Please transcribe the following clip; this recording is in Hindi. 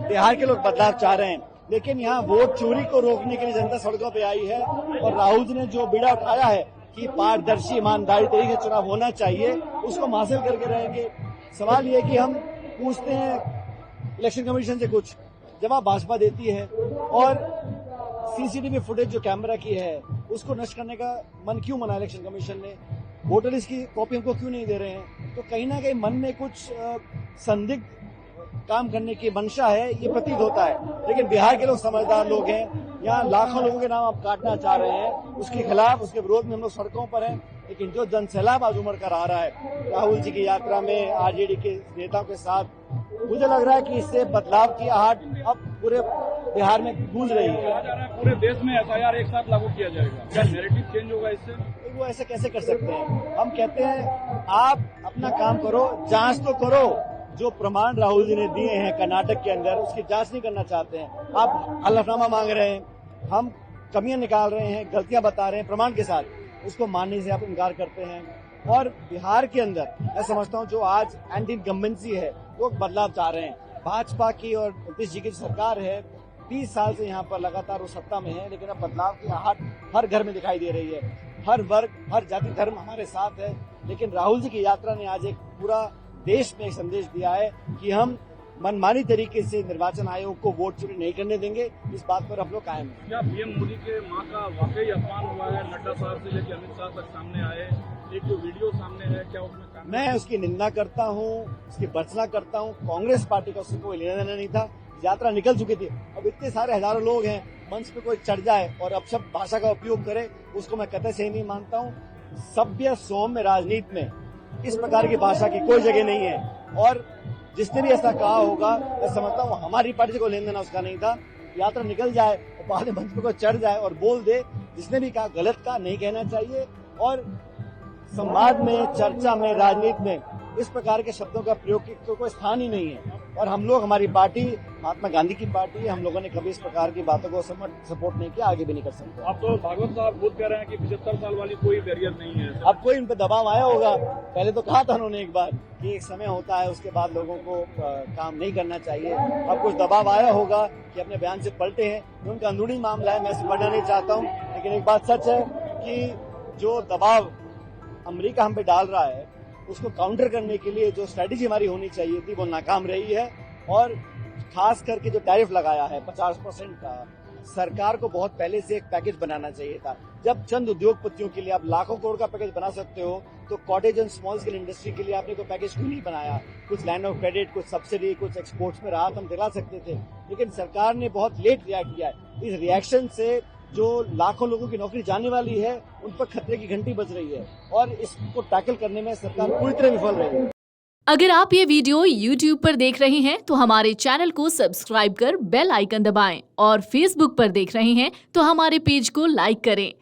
बिहार के लोग बदलाव चाह रहे हैं, लेकिन यहाँ वोट चोरी को रोकने के लिए जनता सड़कों पे आई है और राहुल जी ने जो बीड़ा उठाया है कि पारदर्शी ईमानदारी तरीके से चुनाव होना चाहिए, उसको हम हासिल करके रहेंगे। सवाल ये कि हम पूछते हैं इलेक्शन कमीशन से कुछ, जवाब भाजपा देती है, और सीसीटीवी फुटेज जो कैमरा की है उसको नष्ट करने का मन क्यों मना इलेक्शन कमीशन ने? वोटर लिस्ट की कॉपी हमको क्यों नहीं दे रहे हैं? तो कहीं ना कहीं मन में कुछ संदिग्ध काम करने की मंशा है, ये प्रतीत होता है। लेकिन बिहार के लोग समझदार लोग हैं, यहाँ लाखों लोगों के नाम आप काटना चाह रहे हैं, उसके खिलाफ, उसके विरोध में हम लोग सड़कों पर हैं। लेकिन जो जनसैलाब आज उमड़ कर आ रहा है राहुल जी की यात्रा में आरजेडी के नेताओं के साथ, मुझे लग रहा है कि इससे बदलाव की आहट अब पूरे बिहार में गूंज रही है। पूरे देश में एफआईआर एक साथ लागू किया जाएगा, क्या नैरेटिव चेंज होगा इससे? वो ऐसे कैसे कर सकते हैं? हम कहते हैं आप अपना काम करो, जांच तो करो। जो प्रमाण राहुल जी ने दिए हैं कर्नाटक के अंदर, उसकी जांच नहीं करना चाहते हैं। आप हलफनामा मांग रहे हैं, हम कमियां निकाल रहे हैं, गलतियां बता रहे हैं प्रमाण के साथ, उसको मानने से आप इनकार करते हैं। और बिहार के अंदर मैं समझता हूं जो आज एंटी इनकम्बेंसी है, लोग बदलाव चाह रहे हैं। भाजपा की और नीतीश जी की सरकार है, 20 साल से यहाँ पर लगातार वो सत्ता में है, लेकिन अब बदलाव की आहट हर घर में दिखाई दे रही है। हर वर्ग, हर जाति धर्म हमारे साथ है। लेकिन राहुल जी की यात्रा ने आज एक पूरा देश में एक संदेश दिया है कि हम मनमानी तरीके से निर्वाचन आयोग को वोट चोरी नहीं करने देंगे। इस बात पर हम लोग कायम हैं। क्या पीएम मोदी के मां का वाकई अपमान हुआ है? नड्डा साहब से लेकर अमित शाह तक सामने आए, एक जो वीडियो सामने है, क्या उसमें मैं उसकी निंदा करता हूँ, उसकी भर्त्सना करता हूँ। कांग्रेस पार्टी का उससे कोई लेना देना नहीं था। यात्रा निकल चुकी थी। अब इतने सारे हजारों लोग हैं, मंच पे कोई चढ़ जाए और अपशब्द भाषा का उपयोग करे, उसको मैं कतई सही नहीं मानता हूँ। सभ्य सौम्य राजनीति में इस प्रकार की भाषा की कोई जगह नहीं है। और जिसने भी ऐसा कहा होगा, मैं समझता हूँ हमारी पार्टी से कोई लेन देना उसका नहीं था। यात्रा निकल जाए और बाद में मंच पे कोई चढ़ जाए और बोल दे, जिसने भी कहा गलत कहा, नहीं कहना चाहिए। और संवाद में, चर्चा में, राजनीति में इस प्रकार के शब्दों का प्रयोग की कोई स्थान ही नहीं है। और हम लोग, हमारी पार्टी महात्मा गांधी की पार्टी है, हम लोगों ने कभी इस प्रकार की बातों को सपोर्ट नहीं किया, आगे भी नहीं कर सकते। अब तो भागवत साहब खुद कह रहे हैं कि 75 साल वाली कोई बैरियर नहीं है। अब कोई उन पर दबाव आया होगा। पहले तो कहा था उन्होंने एक बार कि एक समय होता है, उसके बाद लोगों को काम नहीं करना चाहिए। अब कुछ दबाव आया होगा कि अपने बयान से पलटे हैं, उनका अंदरूनी मामला है, मैं इसे पढ़ना नहीं चाहता हूँ। लेकिन एक बात सच है कि जो दबाव अमेरिका हम पे डाल रहा है, उसको काउंटर करने के लिए जो स्ट्रेटेजी हमारी होनी चाहिए थी, वो नाकाम रही है। और खास करके जो टैरिफ लगाया है 50% का, सरकार को बहुत पहले से एक पैकेज बनाना चाहिए था। जब चंद उद्योगपतियों के लिए आप लाखों करोड़ का पैकेज बना सकते हो, तो cottage and small scale industry के लिए आपने कोई पैकेज क्यों नहीं बनाया? कुछ लाइन ऑफ क्रेडिट, कुछ सब्सिडी, कुछ एक्सपोर्ट्स में राहत हम दिला सकते थे। लेकिन सरकार ने बहुत लेट रिएक्ट किया है। इस रिएक्शन से जो लाखों लोगों की नौकरी जाने वाली है, उन पर खतरे की घंटी बज रही है और इसको टैकल करने में सरकार पूरी तरह विफल रही है। अगर आप ये वीडियो YouTube पर देख रहे हैं तो हमारे चैनल को सब्सक्राइब कर बेल आइकन दबाएं और Facebook पर देख रहे हैं तो हमारे पेज को लाइक करें।